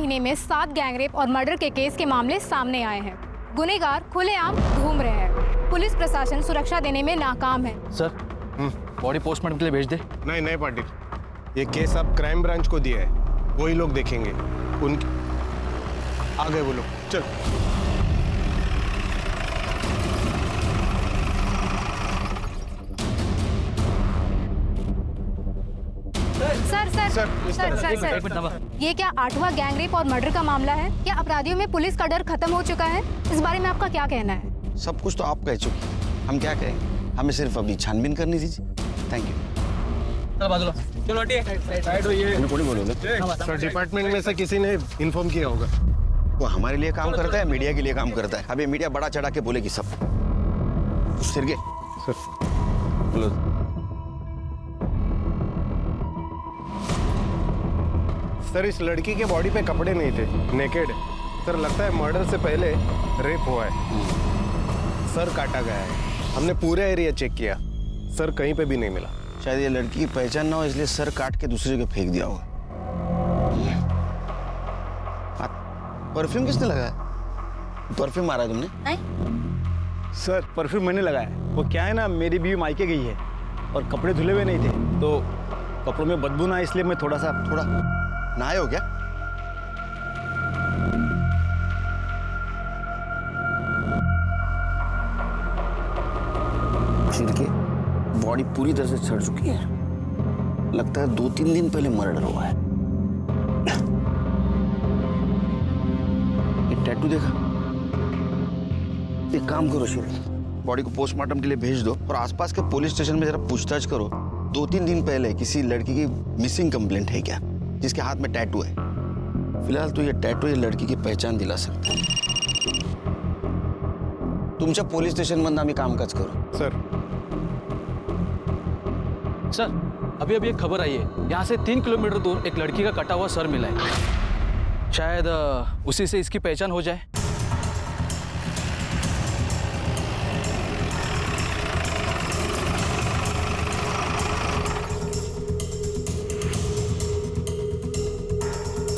महीने में 7 गैंगरेप और मर्डर के केस के मामले सामने आए हैं। गुनहगार खुलेआम घूम रहे हैं। पुलिस प्रशासन सुरक्षा देने में नाकाम है। सर, बॉडी पोस्टमार्टम के लिए भेज दे। नहीं पाटिल, ये केस अब क्राइम ब्रांच को दिया है, वही लोग देखेंगे। उनके आ गए वो लोग, चल। सर, ये क्या 8वां गैंगरेप और मर्डर का मामला है? क्या अपराधियों में पुलिस का डर खत्म हो चुका है? इस बारे में आपका क्या कहना है? सब कुछ तो आप कह चुकी, हम क्या कहेंगे? हमें सिर्फ अभी छानबीन करनी दीजिए। Thank you. चलो सर, डिपार्टमेंट में से किसी ने इन्फॉर्म किया होगा। वो हमारे लिए काम करता है, मीडिया के लिए काम करता है। अभी मीडिया बड़ा चढ़ा के बोलेगी सब। सिरगे सर, सर, इस लड़की के बॉडी पे कपड़े नहीं थे, नेकेड। सर, लगता है मर्डर से पहले रेप हुआ है। सर काटा गया है। हमने पूरा एरिया चेक किया, सर कहीं पे भी नहीं मिला। शायद ये लड़की की पहचान ना हो, इसलिए सर काट के दूसरी जगह फेंक दिया होगा। परफ्यूम किसने लगाया? परफ्यूम मारा है तुमने? नहीं सर, परफ्यूम मैंने लगाया। वो क्या है ना, मेरी बीवी मायके गई है और कपड़े धुले हुए नहीं थे, तो कपड़ों में बदबू ना, इसलिए मैं थोड़ा नहाए हो क्या? छिड़के बॉडी पूरी तरह से सड़ चुकी है। लगता है 2-3 दिन पहले मर्डर हुआ है। ये टैटू देखा? एक काम करो शिरी, बॉडी को पोस्टमार्टम के लिए भेज दो और आसपास के पुलिस स्टेशन में जरा पूछताछ करो। 2-3 दिन पहले किसी लड़की की मिसिंग कंप्लेंट है क्या, जिसके हाथ में टैटू है? फिलहाल तो ये टैटू ये लड़की की पहचान दिला सकता है। तुमच्या पोलीस स्टेशन मध्ये आम्ही कामकाज करू। सर, अभी एक खबर आई है, यहाँ से 3 किलोमीटर दूर एक लड़की का कटा हुआ सर मिला है। शायद उसी से इसकी पहचान हो जाए।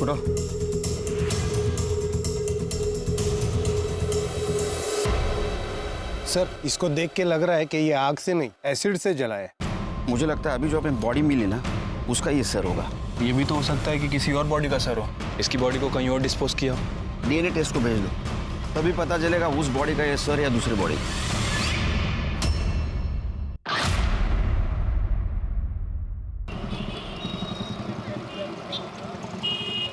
उठो। सर, इसको देख के लग रहा है कि ये आग से नहीं, एसिड से जला है। मुझे लगता है अभी जो अपनी बॉडी मिली ना, उसका ये सर होगा। ये भी तो हो सकता है कि किसी और बॉडी का सर हो, इसकी बॉडी को कहीं और डिस्पोज किया हो। डीएनए टेस्ट को भेज दो, तभी पता चलेगा उस बॉडी का ये सर या दूसरी बॉडी।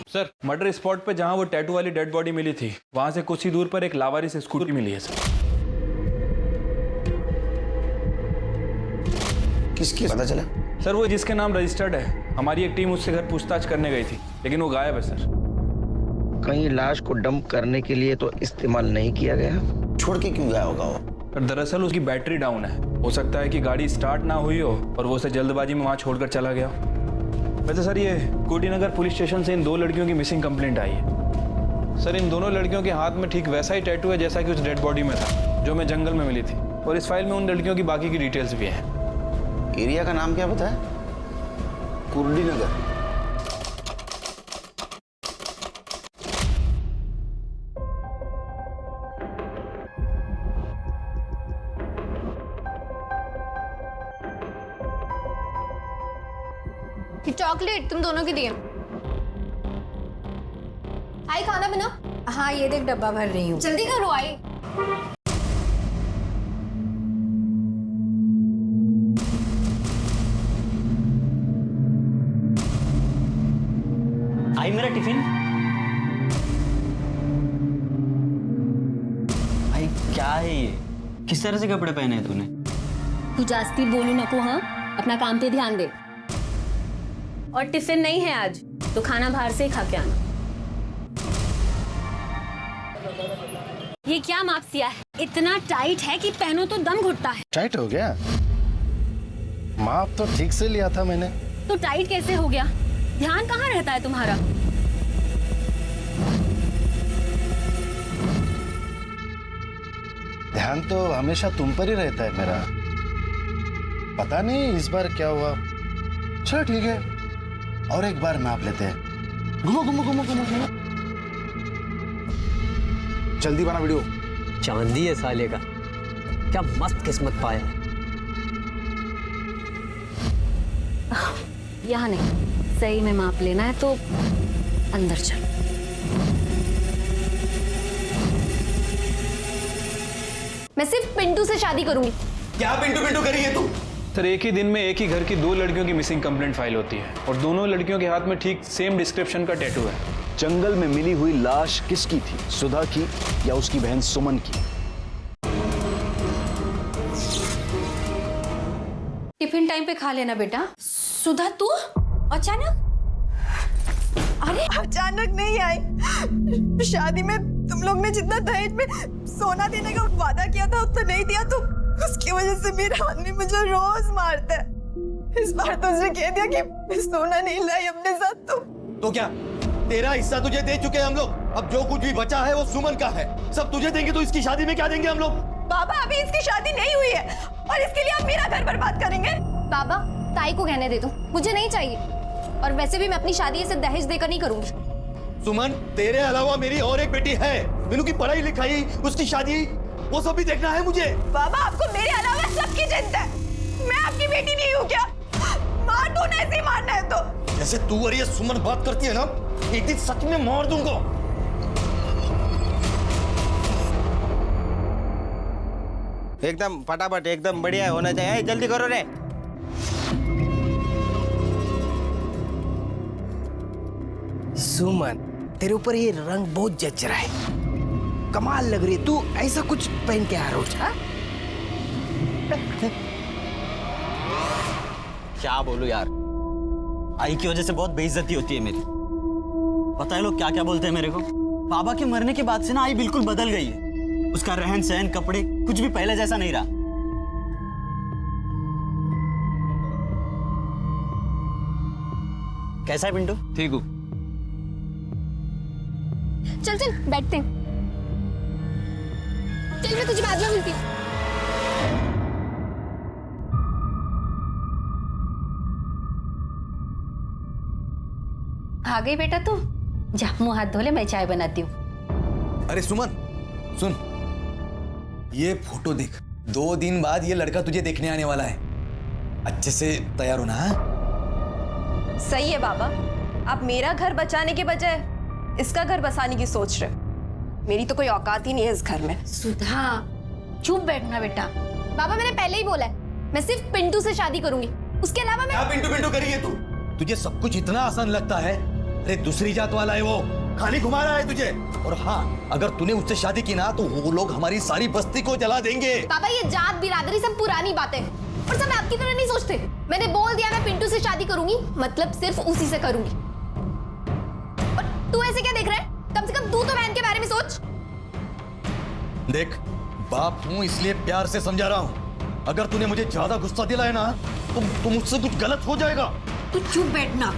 सर, मर्डर स्पॉट पे जहां वो टैटू वाली डेड बॉडी मिली थी, वहां से कुछ ही दूर पर एक लावारिस स्कूटी मिली है सर। किसकी पता चला? सर, वो जिसके नाम रजिस्टर्ड है। हमारी एक टीम उससे घर पूछताछ करने गई थी, लेकिन वो गायब है सर। कहीं लाश को डंप करने के लिए तो इस्तेमाल नहीं किया गया, छोड़ के क्यों गया होगा वो? सर, दरअसल उसकी बैटरी डाउन है। हो सकता है कि गाड़ी स्टार्ट ना हुई हो और वो उसे जल्दबाजी में वहां छोड़कर चला गया। वैसे सर, ये कोटीनगर पुलिस स्टेशन से इन 2 लड़कियों की मिसिंग कंप्लेंट आई है। सर, इन दोनों लड़कियों के हाथ में ठीक वैसा ही टैटू है जैसा कि उस डेड बॉडी में था, जो मैं जंगल में मिली थी। और इस फाइल में उन लड़कियों की बाकी की डिटेल्स भी हैं। एरिया का नाम क्या बताया? कुर्डीनगर। चॉकलेट तुम दोनों के लिए। आई, खाना बना। हाँ, ये देख डब्बा भर रही हूँ। जल्दी करो आई। आई मेरा टिफिन। भाई क्या है ये, किस तरह से कपड़े पहने हैं तूने? तू जास्ती बोलू नको। हाँ, अपना काम पे ध्यान दे। और टिफिन नहीं है आज, तो खाना बाहर से ही खा के आना। ये क्या माप सिया है? इतना टाइट है कि पहनो तो दम घुटता है। टाइट हो गया? माप तो ठीक से लिया था मैंने। तो टाइट कैसे हो गया? ध्यान कहाँ रहता है तुम्हारा? ध्यान तो हमेशा तुम पर ही रहता है मेरा। पता नहीं इस बार क्या हुआ। चलो ठीक है, और एक बार नाप लेते हैं। घूमो घूमो घूमो घूमो घूमो। जल्दी बना वीडियो। चांदी है साले का, क्या मस्त किस्मत पाया है। यहाँ नहीं, सही में माप लेना है तो अंदर चल। मैं सिर्फ पिंटू से शादी करूंगी। क्या पिंटू पिंटू करी है तू? सर एक ही दिन में एक ही घर की 2 लड़कियों की मिसिंग कंप्लेंट फाइल होती है और दोनों लड़कियों के हाथ में ठीक सेम डिस्क्रिप्शन का टैटू है। जंगल में मिली हुई लाश किसकी थी, सुधा की या उसकी बहन सुमन की? टिफिन टाइम पे खा लेना बेटा। सुधा तू अचानक? अरे अचानक नहीं आई, शादी में तुम लोग ने जितना दहेज में सोना देने का वादा किया था उतना नहीं दिया, तो उसकी वजह से मेरा आदमी मुझे रोज मारता है। इस बार तो उसने कह दिया कि सोना नहीं लाई अपने साथ। तो क्या तेरा हिस्सा तुझे दे चुके हैं हम लोग, अब जो कुछ भी बचा है वो सुमन का है, सब तुझे देंगे। तो इसकी शादी में क्या देंगे हम लोग? बाबा अभी इसकी शादी नहीं हुई है और इसके लिए आप मेरा घर बर्बाद करेंगे। बाबा ताई को कहने दे दो, मुझे नहीं चाहिए। और वैसे भी मैं अपनी शादी इसे दहेज देकर नहीं करूंगी। सुमन तेरे अलावा मेरी और एक बेटी है, मीनू की पढ़ाई लिखाई, उसकी शादी, वो सब भी देखना है मुझे। बाबा आपको मेरे अलावा सबकी चिंता है, मैं आपकी बेटी नहीं हूँ क्या? मार दो ना, ऐसे मारना है तो। जैसे तू और ये सुमन बात करती है ना, एक दिन सच में मार दूंगा। एकदम फटाफट, एकदम बढ़िया होना चाहिए। जल्दी करो रे। सुमन तेरे ऊपर ये रंग बहुत जच रहा है, कमाल लग रही है। तू ऐसा कुछ पहन के आ रोज? क्या बोलूं यार, आई की वजह से बहुत बेइज्जती होती है मेरी। पता है लोग क्या क्या बोलते हैं मेरे को। बाबा के मरने के बाद से ना आई बिल्कुल बदल गई है। उसका रहन सहन, कपड़े, कुछ भी पहले जैसा नहीं रहा। कैसा है पिंटू? ठीक हूँ। चल चल बैठते हैं। चल मैं तुझे बाद में मिलती हूँ। आ गई बेटा तू? जा मुंह हाथ धो ले, मैं चाय बनाती हूँ। अरे सुमन सुन, ये फोटो देख। 2 दिन बाद ये लड़का तुझे देखने आने वाला है, अच्छे से तैयार होना। सही है बाबा, आप मेरा घर बचाने के बजाय इसका घर बसाने की सोच रहे। मेरी तो कोई औकात ही नहीं है इस घर में। सुधा चुप बैठना बेटा। बाबा मैंने पहले ही बोला है, मैं सिर्फ पिंटू से शादी करूंगी, उसके अलावा मैं। क्या पिंटू पिंटू करी है तू? तुझे सब कुछ इतना आसान लगता है? अरे दूसरी जात वाला है वो, खाली घुमा रहा है तुझे। और हाँ, अगर तूने उससे शादी की ना तो वो लोग हमारी सारी बस्ती को जला देंगे। बाबा ये जात बिरादरी सब पुरानी बातें हैं और सब आपकी तरह नहीं सोचते। मैंने बोल दिया मैं पिंटू से शादी करूंगी, मतलब सिर्फ उसी से करूंगी। और तू ऐसे क्या देख रहा है? कम से कम तू तो बहन के बारे में सोच। देख, बाप हूं इसलिए प्यार से समझा रहा हूं। अगर तूने मुझे ज्यादा गुस्सा दिलाया ना तो मुझसे कुछ गलत हो जाएगा। तू चुप बैठना,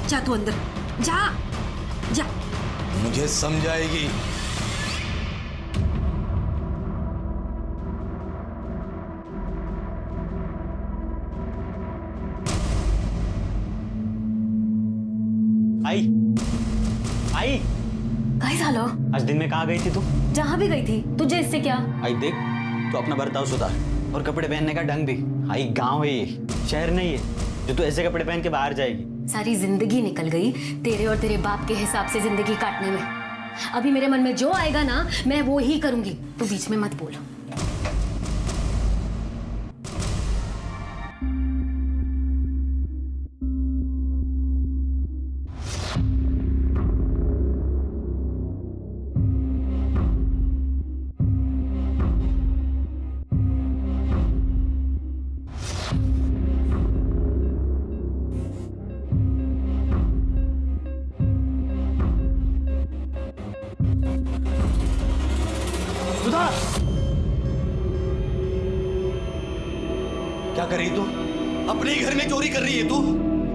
जा तू अंदर जा जा। मुझे समझाएगी। आई आई काय झालं? आज दिन में कहाँ गई थी तू? जहाँ भी गई थी, तुझे इससे क्या? आई देख, तू अपना बर्ताव सुधार और कपड़े पहनने का ढंग भी। आई गांव है ये, शहर नहीं है जो तू ऐसे कपड़े पहन के बाहर जाएगी। सारी जिंदगी निकल गई तेरे और तेरे बाप के हिसाब से जिंदगी काटने में। अभी मेरे मन में जो आएगा ना मैं वो ही करूंगी, तू बीच में मत बोल। क्या कर रही तू? अपने ही घर में चोरी कर रही है तू?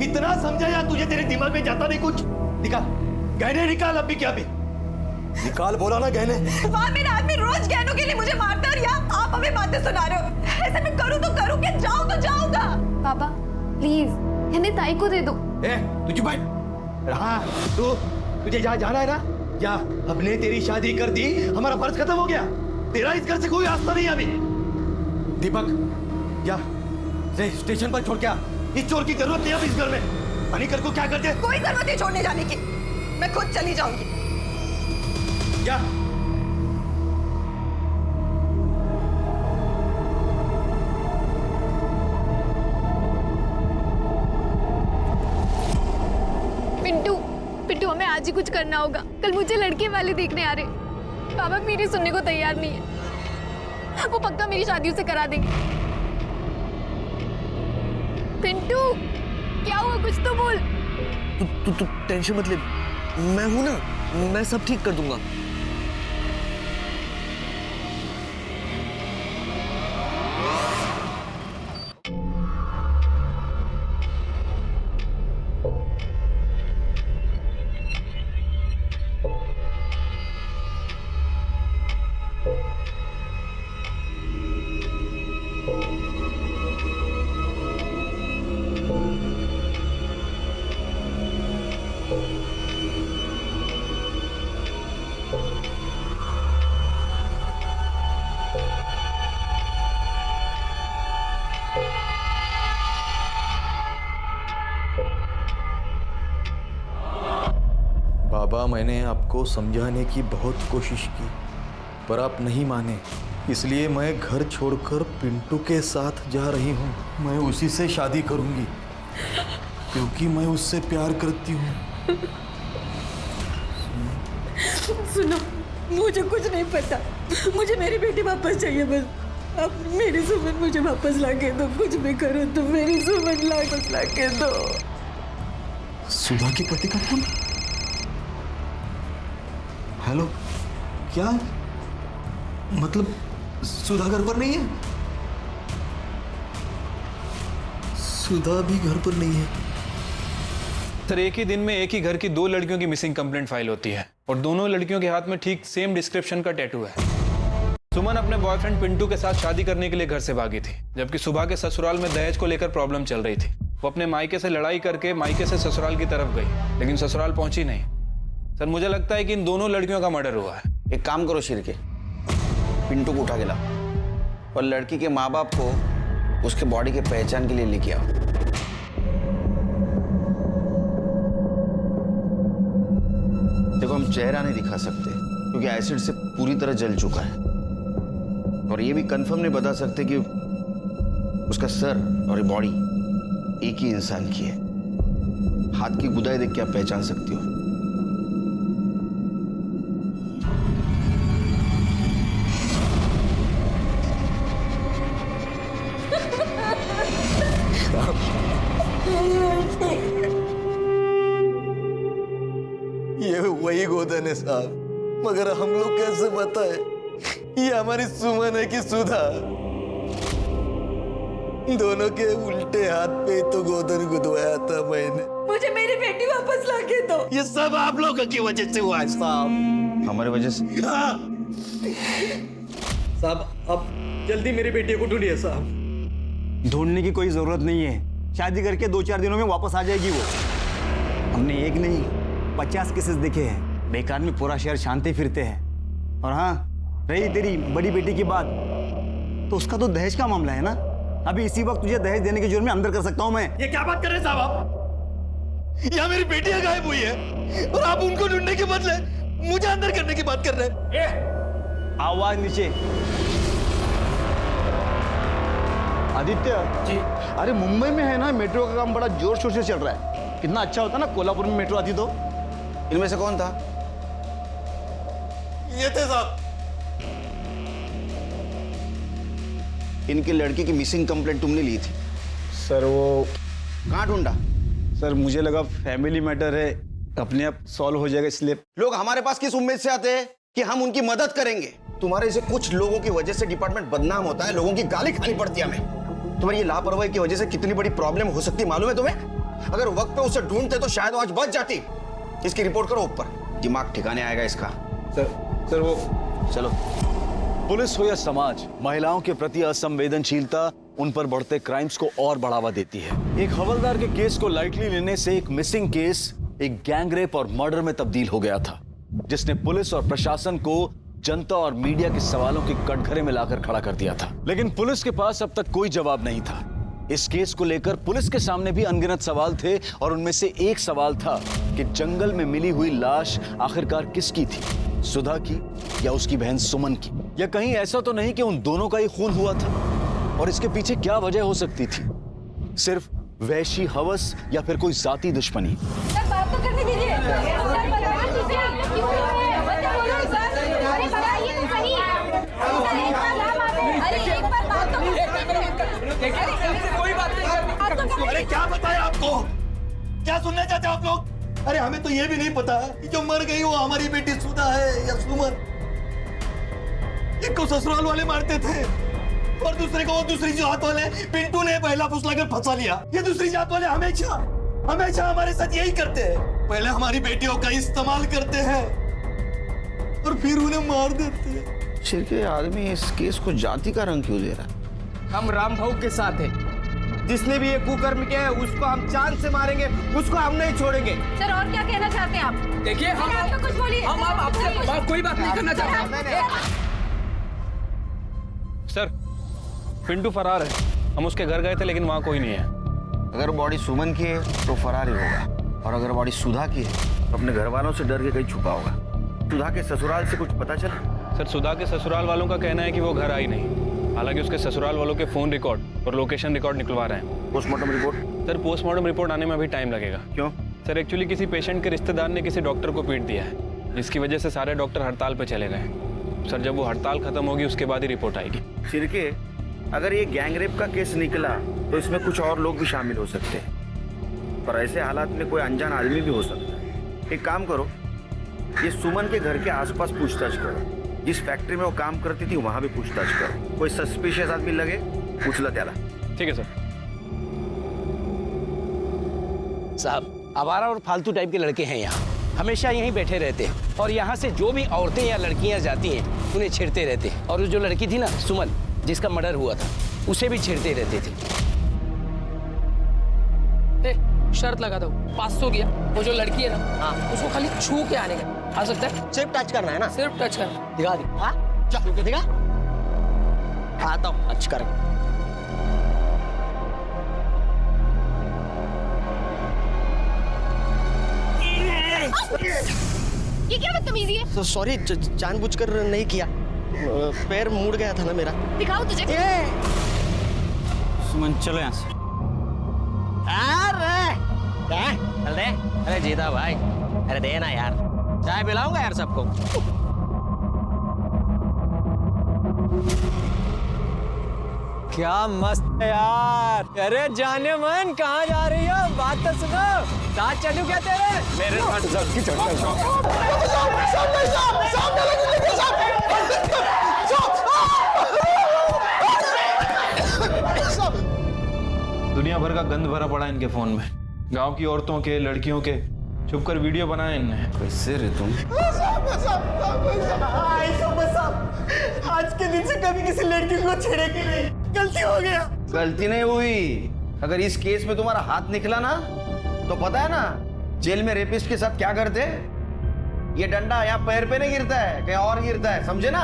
इतना समझाया तुझे, तेरे दिमाग में जाता नहीं कुछ? निकाल गहने, निकाल अभी क्या भी निकाल, बोला ना गहने। वहाँ मेरा आदमी रोज गहनों के लिए मुझे मारता है और यहाँ आप हमें बातें सुना रहे हो। ऐसे मैं करूँ तो करूँ, क्या जाऊँ तो जाऊँगा। पापा प्लीज इन्हें ताई को दे दो। ए, तू चुप बैठ। हाँ, तुझे जहाँ जाना है ना क्या हमने तेरी शादी कर दी, हमारा फर्ज खत्म हो गया? तेरा इस घर से कोई रास्ता नहीं है अभी। दीपक, क्या स्टेशन पर छोड़ क्या? इस चोर की जरूरत नहीं है अब इस घर में। अनिकर को क्या कर दे? कोई जरूरत नहीं छोड़ने जाने की, मैं खुद चली जाऊंगी। क्या? पिंटू, पिंटू हमें आज ही कुछ करना होगा। कल मुझे लड़के वाले देखने आ रहे। बाबा मेरी सुनने को तैयार नहीं है। वो पक्का मेरी शादी उसे करा देंगे। पिंटू, क्या हुआ? कुछ तो बोल। तू टेंशन मत ले, मैं हूं ना, मैं सब ठीक कर दूंगा। बाबा, मैंने आपको समझाने की बहुत कोशिश की पर आप नहीं माने, इसलिए मैं घर छोड़कर पिंटू के साथ जा रही हूँ। मैं उसी से शादी करूँगी क्योंकि मैं उससे प्यार करती हूँ। सुनो, मुझे कुछ नहीं पता, मुझे मेरी बेटी वापस चाहिए बस। अब मेरी सुमन मुझे वापस लाके दो, कुछ भी करो तो मेरी सुमन वापस लाके दो। सुधा के पति का फोन? हेलो, क्या मतलब सुधा घर पर नहीं है? सुधा भी घर पर नहीं है। सर, एक ही दिन में एक ही घर की 2 लड़कियों की मिसिंग कंप्लेंट फाइल होती है और दोनों लड़कियों के हाथ में ठीक सेम डिस्क्रिप्शन का टैटू है। सुमन अपने बॉयफ्रेंड पिंटू के साथ शादी करने के लिए घर से भागी थी, जबकि सुबह के ससुराल में दहेज को लेकर प्रॉब्लम चल रही थी। वो अपने मायके से लड़ाई करके मायके से ससुराल की तरफ गई, लेकिन ससुराल पहुंची नहीं। सर, मुझे लगता है कि इन दोनों लड़कियों का मर्डर हुआ है। एक काम करो शिरके, पिंटू को उठा के लाओ और लड़की के माँ बाप को उसके बॉडी के पहचान के लिए लेके आओ। देखो, हम चेहरा नहीं दिखा सकते क्योंकि एसिड से पूरी तरह जल चुका है, और ये भी कंफर्म नहीं बता सकते कि उसका सर और ये बॉडी एक ही इंसान की है। हाथ की गुदाई देख के आप पहचान सकती हो। ये वही गोदन है साहब, मगर हम लोग कैसे बताए ये हमारी सुमन है कि सुधा? दोनों के उल्टे हाथ पे तो गोदन गुदवाया था मैंने। मुझे मेरी बेटी वापस लाके दो। ये सब आप लोगों की वजह से हुआ है साहब। हमारे वजह से? साहब, अब जल्दी मेरी बेटी को ढूंढिए साहब। ढूंढने की कोई जरूरत नहीं है, शादी करके 2-4 दिनों में वापस आ जाएगी वो। हमने एक नहीं 50 केसेस देखे हैं, बेकार में पूरा शहर शांति फिरते हैं। और हाँ, रही तेरी बड़ी बेटी की बात, तो उसका तो दहेज का मामला है ना। अभी इसी वक्त तुझे दहेज देने के जुर्म में अंदर कर सकता हूं मैं। ये क्या बात कर रहे हैं साहब आप? यहाँ मेरी बेटियां गायब हुई है और आप उनको ढूंढने के बदले मुझे अंदर करने की बात कर रहे हैं। आवाज नीचे। आदित्य जी, अरे मुंबई में है ना, मेट्रो का काम बड़ा जोर शोर से चल रहा है। कितना अच्छा होता ना कोल्हापुर में मेट्रो आती तो। इनमें से कौन था? ये थे साहब। इनकी लड़की की मिसिंग कंप्लेंट तुमने ली थी? सर वो कहाँ ढूंढा? सर मुझे लगा फैमिली मैटर है, अपने आप सॉल्व हो जाएगा, इसलिए। लोग हमारे पास किस उम्मीद से आते हैं कि हम उनकी मदद करेंगे? तुम्हारे जैसे कुछ लोगों की वजह से डिपार्टमेंट बदनाम होता है, लोगों की गाली खानी पड़ती है हमें। तुम्हारी ये लापरवाही की वजह से कितनी बड़ी प्रॉब्लम हो सकती है मालूम है तुम्हें? अगर वक्त पे उसे ढूंढते तो शायद आज बच जाती। इसकी रिपोर्ट करो ऊपर, दिमाग ठिकाने आएगा इसका। सर वो चलो। पुलिस हो या समाज, महिलाओं के प्रति असंवेदनशीलता उन पर बढ़ते क्राइम्स को और बढ़ावा देती है। एक हवलदार के केस को लाइटली लेने से एक मिसिंग केस एक गैंग रेप और मर्डर में तब्दील हो गया था, जिसने पुलिस और प्रशासन को जनता और मीडिया के सवालों के कटघरे में लाकर खड़ा कर दिया था। लेकिन पुलिस के पास अब तक कोई जवाब नहीं था। इस केस को लेकर पुलिस के सामने भी अनगिनत सवाल थे और उनमें से एक सवाल था कि जंगल में मिली हुई लाश आखिरकार किसकी थी, सुधा की या उसकी बहन सुमन की, या कहीं ऐसा तो नहीं कि उन दोनों का ही खून हुआ था। और इसके पीछे क्या वजह हो सकती थी? सिर्फ वैशी हवस या फिर कोई जाती दुश्मनी? सर बात तो करने दीजिए। सर बताइए क्यों बताइए तो सही। अरे एक बार बात तो कोई बात नहीं। अरे क्या बताया आपको? क्या सुनना चाहते हो आप लोग? अरे हमें तो ये भी नहीं पता कि जो मर गई वो हमारी बेटी सुधा है या सुमन। एक को ससुराल वाले मारते थे और दूसरे को दूसरी जात वाले पिंटू ने पहला फुसलाकर फंसा लिया। ये दूसरी जात वाले हमेशा हमेशा हमारे साथ यही करते हैं। पहले हमारी बेटियों का इस्तेमाल करते हैं और फिर उन्हें मार देते हैं। शिरके आदमी इस केस को जाति का रंग क्यों दे रहा है? हम राम भाऊ के साथ हैं। जिसने भी ये कुकर्म किया है उसको हम जान से मारेंगे, उसको हम नहीं छोड़ेंगे। सर और क्या कहना चाहते हैं आप? देखिए आप तो कुछ बोलिए। हम आपसे कोई बात नहीं करना चाहते। सर पिंटू फरार है। हम उसके घर गए थे लेकिन वहाँ कोई नहीं है। अगर बॉडी सुमन की है तो फरार ही होगा, और अगर बॉडी सुधा की है तो अपने घर वालों से डर के कहीं छुपा होगा। सुधा के ससुराल से कुछ पता चला? सर सुधा के ससुराल वालों का कहना है कि वो घर आई नहीं। हालांकि उसके ससुराल वालों के फोन रिकॉर्ड और लोकेशन रिकॉर्ड निकलवा रहे हैं। Postmortem report? Sir postmortem report आने में अभी टाइम लगेगा। क्यों? सर एक्चुअली किसी पेशेंट के रिश्तेदार ने किसी डॉक्टर को पीट दिया है, जिसकी वजह से सारे डॉक्टर हड़ताल पे चले गए। सर जब वो हड़ताल खत्म होगी उसके बाद ही रिपोर्ट आएगी। शिरके, अगर ये गैंगरेप का केस निकला तो इसमें कुछ और लोग भी शामिल हो सकते हैं, पर ऐसे हालात में कोई अनजान आदमी भी हो सकता है। एक काम करो, ये सुमन के घर के आसपास पूछताछ करो। जिस फैक्ट्री में वो काम करती थी वहां भी पूछताछ करो। कोई सस्पिशियस आदमी लगे पूछ लो त्याला। ठीक है सर। साहब आवारा और फालतू टाइप के लड़के हैं यहाँ, हमेशा यहीं बैठे रहते हैं और यहाँ से जो भी औरतें या लड़कियाँ जाती हैं उन्हें छेड़ते रहते हैं। और जो लड़की थी ना सुमन, जिसका मर्डर हुआ था, उसे भी छेड़ते रहते थे। शर्त लगा दो 500 किया, वो जो लड़की है ना, हाँ, उसको खाली छू के आने का। आ सकता है? सिर्फ टच करना है ना? सिर्फ टच करना। दिखा दी। हाँ छू के दिखा। आता हूँ टच कर। ये क्या बदतमीजी है? सॉरी, जानबूझकर नहीं किया, पैर मुड़ गया था ना मेरा। दिखाओ तुझे। सुमन चलो यहाँ से। चल दे। अरे जीता भाई, अरे देना यार, चाय पिलाऊंगा यार सबको। क्या मस्त है यार। अरे जाने मन कहाँ जा रही हो? बात तो सुनो। साथ चलूं क्या तेरे? मेरे साथ सबकी दुनिया भर का गंद भरा पड़ा इनके फोन में। गांव की औरतों के, लड़कियों के छुपकर वीडियो बनाए इनने। कैसे रे तुम? आज के दिन से कभी किसी लड़की को छेड़ेगी नहीं, गलती हो गया। गलती नहीं हुई। अगर इस केस में तुम्हारा हाथ निकला ना तो पता है ना जेल में रेपिस्ट के साथ क्या करते? ये डंडा यहाँ पैर पे नहीं गिरता है, कहीं और गिरता है, समझे ना?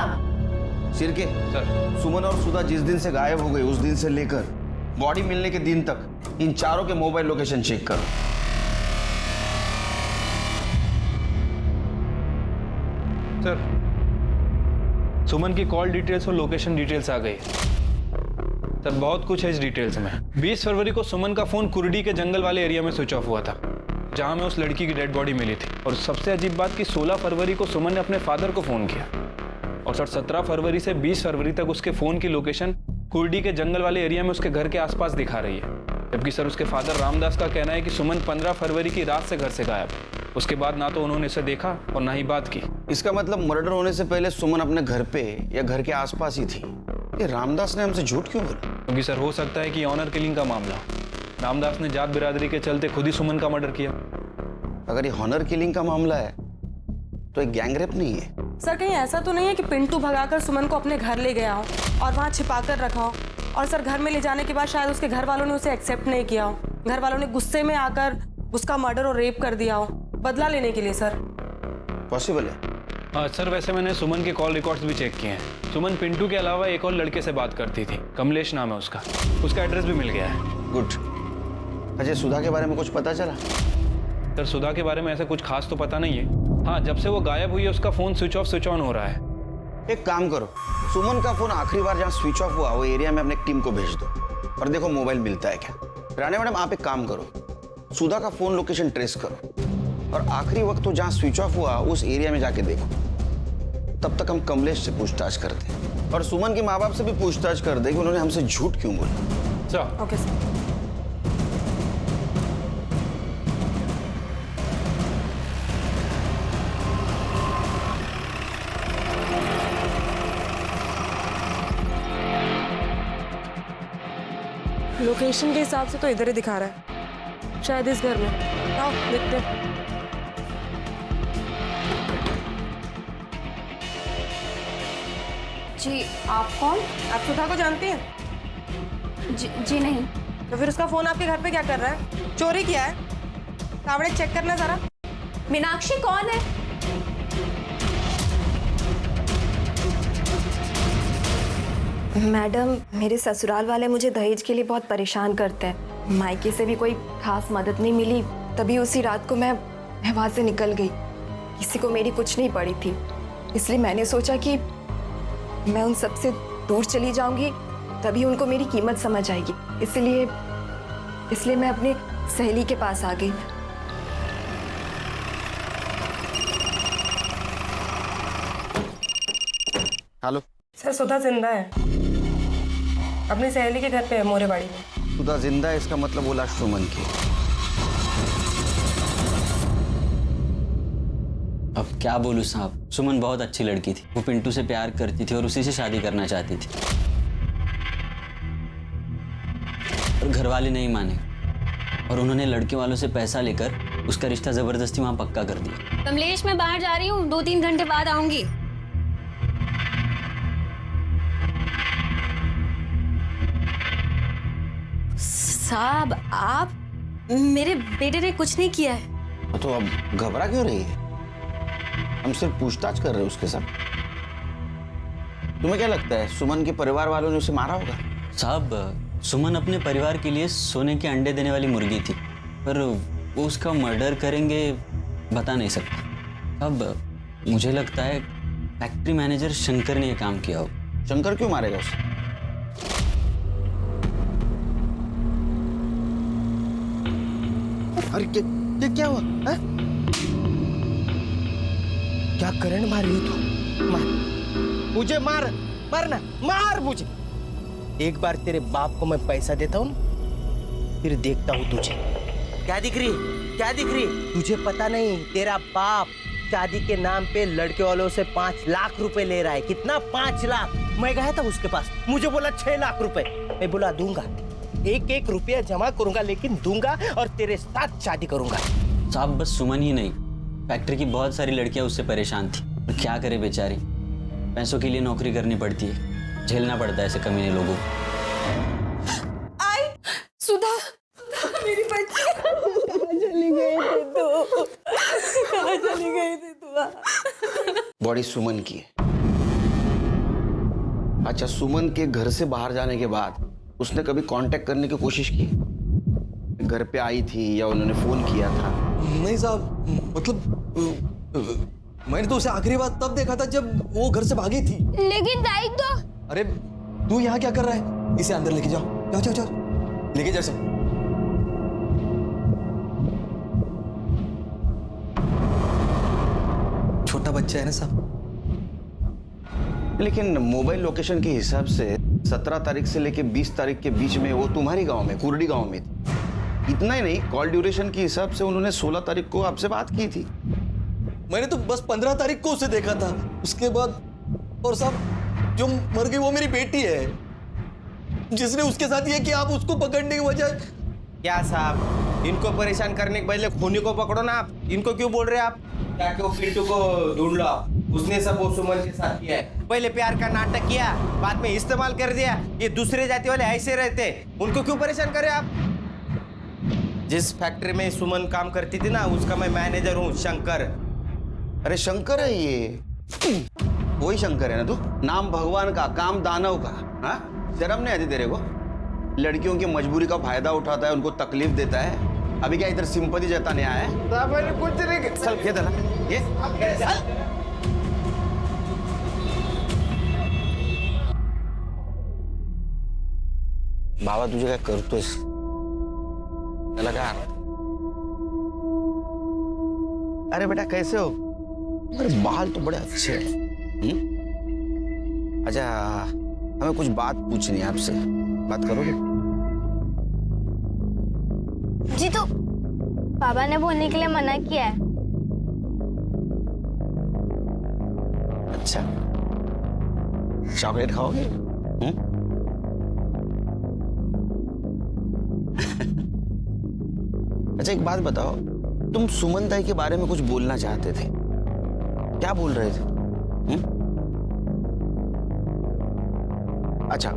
सिरके सर, सुमन और सुधा जिस दिन से गायब हो गई उस दिन से लेकर बॉडी मिलने के दिन तक इन चारों के मोबाइल लोकेशन चेक करो। सर सुमन की कॉल डिटेल्स और लोकेशन डिटेल्स आ गई। सर बहुत कुछ है इस डिटेल्स में। 20 फरवरी को सुमन का फोन कुर्डी के जंगल वाले एरिया में स्विच ऑफ हुआ था, जहां में उस लड़की की डेड बॉडी मिली थी। और सबसे अजीब बात कि 16 फरवरी को सुमन ने अपने फादर को फोन किया, और सर 17 फरवरी से 20 फरवरी तक उसके फोन की लोकेशन कुर्डी के जंगल वाले एरिया में उसके घर के आसपास दिखा रही है। जबकि सर उसके फादर रामदास का कहना है कि सुमन 15 फरवरी की रात से घर से गायब। उसके बाद ना तो उन्होंने इसे देखा और ना ही बात की। इसका मतलब मर्डर होने से पहले सुमन अपने घर पे या घर के आसपास ही थी। ये रामदास ने हमसे झूठ क्यों बोला? क्योंकि सर हो सकता है कि ऑनर किलिंग का मामला। रामदास ने जात बिरादरी के चलते खुद ही सुमन का मर्डर किया। अगर ये ऑनर किलिंग का मामला है तो एक गैंगरेप नहीं है। सर कहीं ऐसा तो नहीं है कि पिंटू भगाकर सुमन को अपने घर ले गया हो और वहाँ छिपा कर रखा हो, और सर घर में ले जाने के बाद शायद उसके घर वालों ने उसे एक्सेप्ट नहीं किया हो, घर वालों ने गुस्से में आकर उसका मर्डर और रेप कर दिया हो बदला लेने के लिए? सर पॉसिबल है, सर वैसे मैंने सुमन के कॉल रिकॉर्ड्स भी चेक किए हैं। सुमन पिंटू के अलावा एक और लड़के से बात करती थी, कमलेश नाम है उसका एड्रेस भी मिल गया है। गुड। अजय, सुधा के बारे में कुछ पता चला? सर सुधा के बारे में ऐसा कुछ खास तो पता नहीं है। हाँ, जब से वो गायब हुई है उसका फोन स्विच ऑन हो रहा है। एक काम करो, सुमन का फोन आखिरी बार जहाँ स्विच ऑफ हुआ वो एरिया में अपने टीम को भेज दो और देखो मोबाइल मिलता है क्या। रानी मैडम, आप एक काम करो, सुधा का फोन लोकेशन ट्रेस करो और आखिरी वक्त तो जहाँ स्विच ऑफ हुआ उस एरिया में जाके देखो। तब तक हम कमलेश से पूछताछ करते हैं और सुमन के माँ बाप से भी पूछताछ कर दे कि उन्होंने हमसे झूठ क्यों बोला। Sir okay sir. लोकेशन के हिसाब से तो इधर ही दिखा रहा है, शायद इस घर में। आओ देखते हैं। जी आप कौन? आप सुधा को जानती हैं? जी नहीं। तो फिर उसका फोन आपके घर पे क्या कर रहा है? चोरी किया है? कावड़े चेक करना जरा। मीनाक्षी कौन है? मैडम, मेरे ससुराल वाले मुझे दहेज के लिए बहुत परेशान करते हैं। मायके से भी कोई खास मदद नहीं मिली, तभी उसी रात को मैं वहाँ से निकल गई। किसी को मेरी कुछ नहीं पड़ी थी, इसलिए मैंने सोचा कि मैं उन सबसे दूर चली जाऊंगी, तभी उनको मेरी कीमत समझ आएगी। इसलिए मैं अपनी सहेली के पास आ गई। हेलो सर, सुधा जिंदा है, अपनी सहेली के घर पे है, मोरेबाड़ी में। सुधा जिंदा है, इसका मतलब वो लाश सुमन की। अब क्या बोलूं साहब, सुमन बहुत अच्छी लड़की थी। वो पिंटू से प्यार करती थी और उसी से शादी करना चाहती थी, और घर वाले नहीं माने और उन्होंने लड़के वालों से पैसा लेकर उसका रिश्ता जबरदस्ती वहां पक्का कर दिया। कमलेश, मैं बाहर जा रही हूँ, 2-3 घंटे बाद आऊंगी। साहब, आप, मेरे बेटे ने कुछ नहीं किया है। तो अब घबरा क्यों रही है? हम सिर्फ पूछताछ कर रहे हैं उसके साथ। तुम्हें क्या लगता है सुमन के परिवार वालों ने उसे मारा होगा? साहब, सुमन अपने परिवार के लिए सोने के अंडे देने वाली मुर्गी थी, पर वो उसका मर्डर करेंगे बता नहीं सकता। अब मुझे लगता है फैक्ट्री मैनेजर शंकर ने ये काम किया हो। शंकर क्यों मारेगा उसे? अरे क्या हुआ है? क्या करंट मार रही तू? मार मुझे, मार मुझे। एक बार तेरे बाप को मैं पैसा देता हूँ, फिर देखता हूँ तुझे। क्या दिख रही? तुझे पता नहीं, तेरा बाप शादी के नाम पे लड़के वालों से 5 लाख रुपए ले रहा है। कितना? 5 लाख। मैं गया था उसके पास, मुझे बोला 6 लाख रुपए। मैं बोला दूंगा, 1-1 रुपया जमा करूंगा, लेकिन दूंगा और तेरे साथ शादी करूंगा। साहब, बस सुमन ही नहीं, फैक्ट्री की बहुत सारी लड़कियां उससे परेशान थी। और क्या करे बेचारी, पैसों के लिए नौकरी करनी पड़ती है, झेलना पड़ता है ऐसे कमीने लोगों को। आई सुधा, मेरी बच्ची कहाँ चली गई थी तू? बॉडी सुमन की है। अच्छा, सुमन के घर से बाहर जाने के बाद उसने कभी कांटेक्ट करने की कोशिश की? घर पे आई थी या उन्होंने फोन किया था? नहीं साहब, मतलब मैंने तो उसे आखिरी बार तब देखा था जब वो घर से भागी थी। लेकिन दाइक तो। अरे तू यहाँ क्या कर रहा है? इसे अंदर लेके जाओ, जाओ लेके जा सब। छोटा बच्चा है ना साहब। लेकिन मोबाइल लोकेशन के हिसाब से 17 तारीख से लेके 20 तारीख के बीच में वो तुम्हारी गांव में, कुर्डी गांव में थी। इतना ही नहीं, कॉल ड्यूरेशन के हिसाब से उन्होंने 16 तारीख को आपसे बात की थी। मैंने तो बस 15 तारीख को उसे देखा था, उसके बाद। और साहब, जो मर गई वो मेरी बेटी है, जिसने उसके साथ ये किया। आप उसको पकड़ने की बजाय। क्या साहब, इनको परेशान करने के बदले खूनी को पकड़ो ना। आप इनको क्यों बोल रहे हैं? आप जाके वो पिंटू को ढूंढ लो, उसने सब वो सुमन के साथ किया है। पहले प्यार का नाटक किया, बाद में इस्तेमाल कर दिया। ये दूसरे जाति वाले ऐसे रहते, उनको क्यों परेशान करे आप? जिस फैक्ट्री में सुमन काम करती थी ना, उसका मैं मैनेजर हूँ, शंकर। अरे शंकर है ये, वही शंकर है ना तू? नाम भगवान का, काम दानव का। हाँ, शर्म नहीं आती तेरे को? लड़कियों की मजबूरी का फायदा उठाता है, उनको तकलीफ देता है। अभी क्या इधर सिंपैथी जताने आया है? कुछ नहीं। चल ये दला ये चल। बाबा तुझे काय करतोयस? त्याला काय? अरे बेटा कैसे हो? अरे बाल तो बड़े अच्छे हैं। अच्छा, हमें कुछ बात पूछनी है आपसे, बात करोगे? जी तो पापा ने बोलने के लिए मना किया है। अच्छा, चॉकलेट खाओगे? अच्छा एक बात बताओ, तुम सुमन ताई के बारे में कुछ बोलना चाहते थे, क्या बोल रहे थे? अच्छा,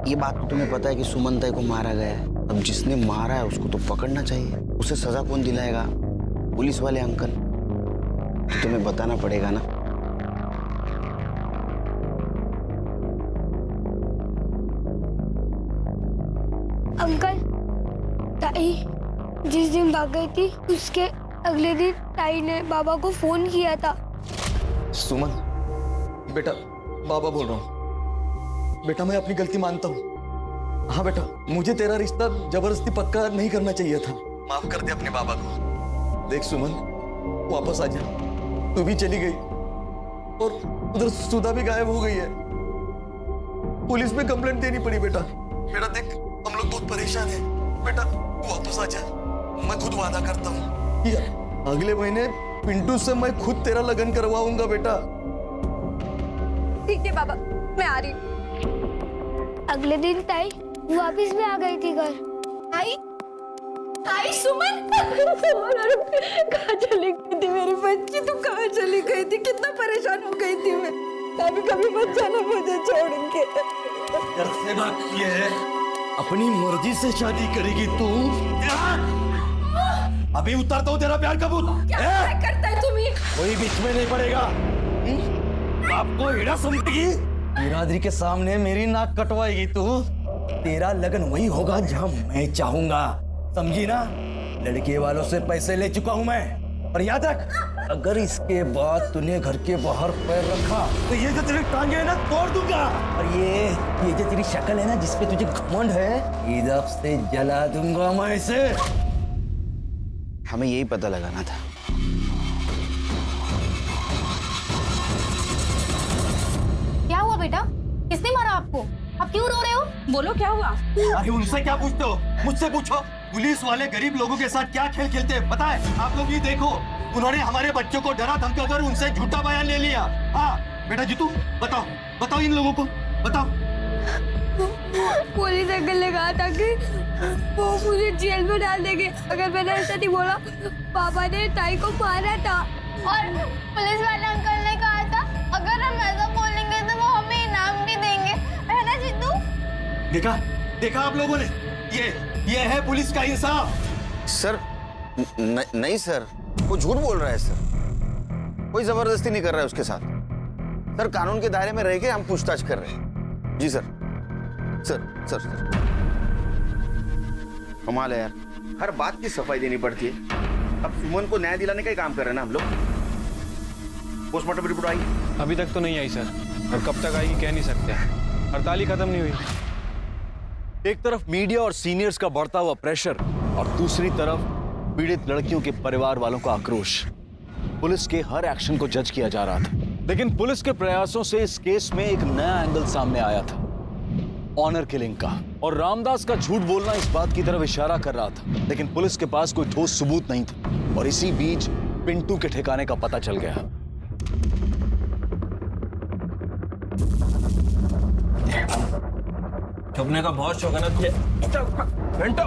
ये बात तो तुम्हें पता है कि सुमन ताई को मारा गया है। अब जिसने मारा है उसको तो पकड़ना चाहिए, उसे सजा कौन दिलाएगा? पुलिस वाले अंकल। तो तुम्हें बताना पड़ेगा ना। अंकल, ताई जिस दिन भाग गई थी उसके अगले दिन ताई ने बाबा को फोन किया था। सुमन, बेटा बाबा बोल रहा हूँ। बेटा मैं अपनी गलती मानता हूँ। हाँ बेटा, मुझे तेरा रिश्ता जबरदस्ती पक्का नहीं करना चाहिए था। माफ कर दे अपने बाबा को। देख सुमन, वापस आ जा। तू भी चली गई और उधर सुधा भी गायब हो गई है। पुलिस में कंप्लेंट देनी पड़ी बेटा। बेटा देख, हम लोग बहुत परेशान हैं। बेटा वापस आ जा, मैं खुद वादा करता हूँ कि अगले महीने पिंटू से मैं खुद तेरा लगन करवाऊंगा बेटा। ठीक है बाबा, मैं आ रही हूँ। अगले दिन ताई वापस भी आ गई थी घर। ताई, ताई सुमन, कहाँ चली गई थी मेरी बच्ची? तू कहाँ चली गई थी? कितना परेशान हो गई थी मैं। कभी कभी मत जाना मुझे छोड़ के। से बात ये है, अपनी मर्जी से शादी करेगी तू? अभी उतारता हूँ तेरा प्यार का भूत। क्या करता है तुम्हें? कोई बीच में नहीं पड़ेगा। आपको हीरा समझेगी? बिरादरी के सामने मेरी नाक कटवाएगी तू? तेरा लगन वही होगा जहां मैं चाहूंगा, समझी ना? लड़के वालों से पैसे ले चुका हूं मैं। और याद रख, अगर इसके बाद तूने घर के बाहर पैर रखा तो ये जो तेरी टांगे है ना तोड़ दूंगा। और ये जो तेरी शक्ल है ना जिसपे तुझे घमंड है, इधर से जला दूंगा मैं इसे। हमें यही पता लगाना था। क्या हुआ बेटा? किसने मारा आपको? आप क्यों रो रहे हो? बोलो क्या हुआ? अरे उनसे क्या पूछते हो? मुझसे पूछो। पुलिस वाले गरीब लोगों के साथ क्या खेल खेलते हैं पता है? आप लोग ये देखो, उन्होंने हमारे बच्चों को डरा धमका कर उनसे झूठा बयान ले लिया। हाँ बेटा जीतू, बताओ बताओ इन लोगों को, बताओ। पुलिस अंकल ने कहा था कि वो मुझे जेल में डाल देंगे अगर मैंने ऐसा नहीं बोला। पापा ने ताई को मारा था। और पुलिस वाले अंकल ने कहा था अगर हम ऐसा बोलेंगे तो वो हमें इनाम भी देंगे, है ना जीतू? देखा देखा आप लोगों ने, ये है पुलिस का इंसाफ। सर नहीं सर, वो झूठ बोल रहा है सर। कोई जबरदस्ती नहीं कर रहा है उसके साथ। सर कानून के दायरे में रह के हम पूछताछ कर रहे हैं। जी सर। सर सर सर कमाल है यार, हर बात की सफाई देनी पड़ती है। अब सुमन को न्याय दिलाने का ही काम कर रहे हैं ना हम लोग। पोस्टमार्टम रिपोर्ट आई? अभी तक तो नहीं आई सर, और कब तक आएगी कह नहीं सकते। हड़ताल ही खत्म नहीं हुई। एक तरफ मीडिया और सीनियर्स का बढ़ता हुआ प्रेशर और दूसरी तरफ पीड़ित लड़कियों के परिवार वालों का आक्रोश। पुलिस के हर एक्शन को जज किया जा रहा था, लेकिन पुलिस के प्रयासों से इस केस में एक नया एंगल सामने आया था, ऑनर किलिंग का। और रामदास का झूठ बोलना इस बात की तरफ इशारा कर रहा था, लेकिन पुलिस के पास कोई ठोस सबूत नहीं था। और इसी बीच पिंटू के ठिकाने का पता चल गया। छुपने का बहुत शौक है ना तुझे? पिंटू,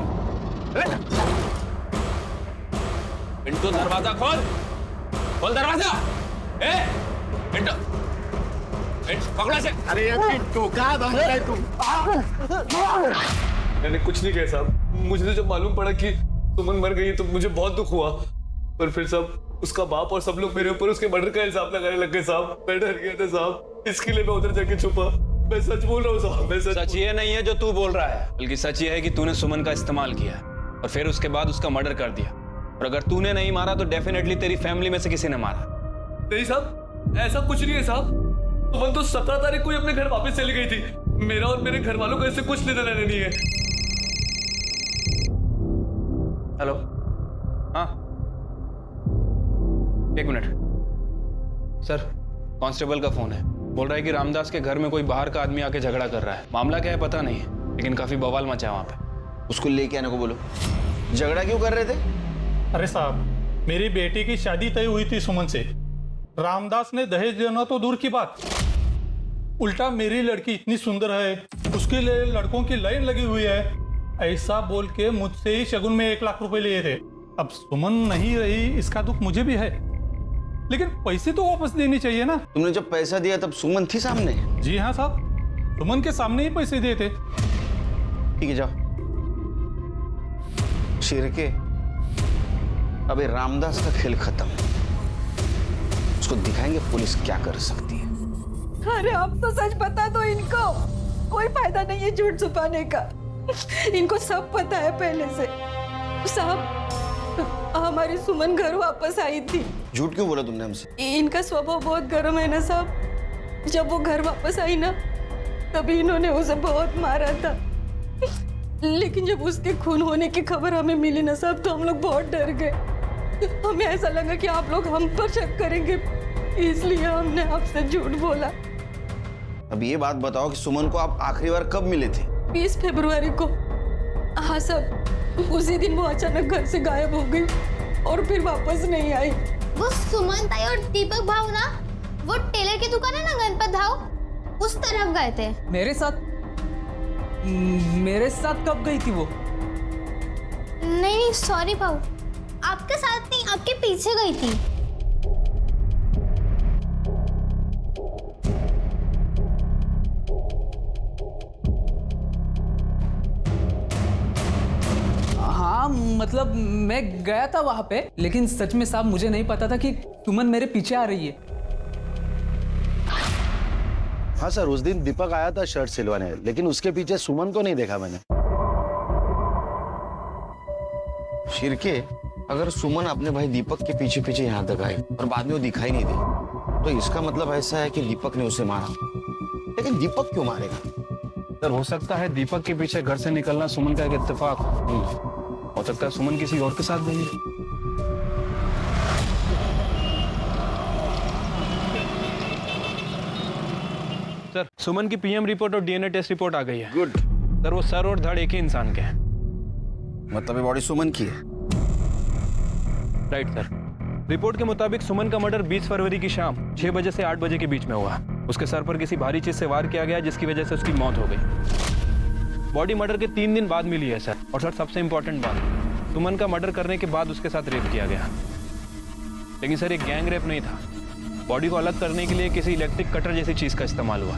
पिंटू दरवाजा खोल, खोल दरवाजा। पिंटू, पकड़ा से। अरे पिंटू कहाँ भाग रहा है तू? मैंने कुछ नहीं किया साहब। मुझे तो जब मालूम पड़ा कि सुमन मर गई तो मुझे बहुत दुख हुआ, पर फिर साहब उसका बाप और सब लोग मेरे ऊपर उसके मर्डर का इल्जाम लगाने लग गए साहब। मैं डर गया था साहब, इसके लिए मैं उधर जाके छुपा। मैं सच बोल रहा हूँ साहब, मैं सच ये नहीं है जो तू बोल रहा है, बल्कि सच ये है कि तूने सुमन का इस्तेमाल किया और फिर उसके बाद उसका मर्डर कर दिया। और अगर तूने नहीं मारा तो डेफिनेटली तेरी फैमिली में से किसी ने मारा। नहीं साहब, ऐसा कुछ नहीं है साहब। सुमन तो 17 तारीख को ही अपने घर वापस चली गई थी। मेरा और मेरे घर वालों को इससे कुछ लेना देना नहीं है। हेलो, हाँ, एक मिनट सर, कांस्टेबल का फोन है। बोल रहा है कि रामदास के घर में कोई बाहर का आदमी आके झगड़ा कर रहा है। मामला क्या है पता नहीं है, लेकिन काफी बवाल मचा है वहां पे। उसको लेके आने को बोलो। झगड़ा क्यों कर रहे थे? अरे साहब, मेरी बेटी की शादी तय हुई थी सुमन से। रामदास ने दहेज देना तो दूर की बात, उल्टा मेरी लड़की इतनी सुंदर है, उसके लिए लड़कों की लाइन लगी हुई है, ऐसा बोल के मुझसे ही शगुन में 1 लाख रुपए लिए थे। अब सुमन नहीं रही, इसका दुख मुझे भी है, लेकिन पैसे तो वापस देने चाहिए ना। तुमने जब पैसा दिया तब सुमन थी सामने? जी हाँ साहब, सुमन के सामने ही पैसे दिए थे। ठीक है, जाओ। शिरके, अबे रामदास का खेल खत्म, उसको दिखाएंगे पुलिस क्या कर सकती है। अरे अब तो सच बता दो इनको, कोई फायदा नहीं है झूठ छुपाने का। इनको सब पता है पहले से। साहब, हमारी सुमन घर वापस आई थी। झूठ क्यों बोला तुमने हमसे? इनका स्वभाव बहुत गर्म है ना साहब। जब वो घर वापस आई ना, तभी इन्होंने उसे बहुत मारा था। लेकिन जब उसके खून होने की खबर हमें मिली ना साहब, तो हम लोग बहुत डर गए। हमें ऐसा लगा कि आप लोग हम पर शक करेंगे, इसलिए हमने आपसे झूठ बोला। अब ये बात बताओ कि सुमन को आप आखिरी बार कब मिले थे? 20 फरवरी को। हाँ साहब, उसी दिन वो अचानक घर से गायब हो गई और फिर वापस नहीं आई। वो सुमन ताई और दीपक भाव ना, वो टेलर की दुकान है ना गणपत भाव, उस तरफ गए थे। मेरे साथ कब गई थी वो? नहीं सॉरी भाव, आपके साथ नहीं, आपके पीछे गई थी। हाँ मतलब मैं गया था वहां पे, लेकिन सच में साहब मुझे नहीं पता था कि सुमन मेरे पीछे आ रही है। हाँ सर, उस दिन दीपक आया था शर्ट सिलवाने, लेकिन उसके पीछे सुमन को नहीं देखा मैंने। शिरके, अगर सुमन अपने भाई दीपक के पीछे पीछे यहाँ तक आई और बाद में वो दिखाई नहीं दी, तो इसका मतलब ऐसा है कि दीपक ने उसे मारा। लेकिन दीपक क्यों मारेगा? सर हो सकता है दीपक के पीछे घर से निकलना सुमन का एक इत्तेफाक हो सकता है सुमन किसी और के साथ गई है। सर सुमन की पीएम रिपोर्ट और डीएनए टेस्ट रिपोर्ट आ गई है। गुड। सर वो सर और धड़ एक ही इंसान के हैं। मतलब ये बॉडी सुमन की है? Right sir. रिपोर्ट के मुताबिक सुमन का मर्डर 20 फरवरी की शाम 6 बजे से 8 बजे के बीच में हुआ। उसके सर पर किसी भारी चीज से वार किया गया, जिसकी वजह से उसकी मौत हो गई। बॉडी मर्डर के 3 दिन बाद मिली है सर। और सर सबसे इंपॉर्टेंट बात, सुमन का मर्डर करने के बाद उसके साथ रेप किया गया। लेकिन सर एक गैंग रेप नहीं था। बॉडी को अलग करने के लिए किसी इलेक्ट्रिक कटर जैसी चीज का इस्तेमाल हुआ।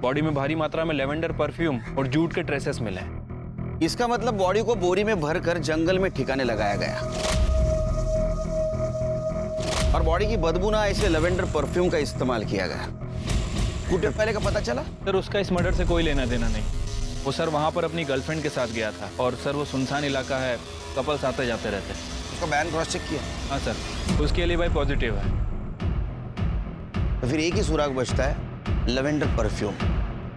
बॉडी में भारी मात्रा में लेवेंडर परफ्यूम और जूट के ट्रेसेस मिले। इसका मतलब बॉडी को बोरी में भरकर जंगल में ठिकाने लगाया गया और बॉडी की बदबू ना इसलिए लेवेंडर परफ्यूम का इस्तेमाल किया गया। कुछ देर पहले का पता चला? सर उसका इस मर्डर से कोई लेना देना नहीं। वो सर वहां पर अपनी गर्लफ्रेंड के साथ गया था और सर वो सुनसान इलाका है, कपल्स आते जाते रहते। उसका बयान क्रॉस चेक किया? हाँ सर, उसके लिए भाई पॉजिटिव है। तो फिर एक ही सुराग बचता है, लेवेंडर परफ्यूम।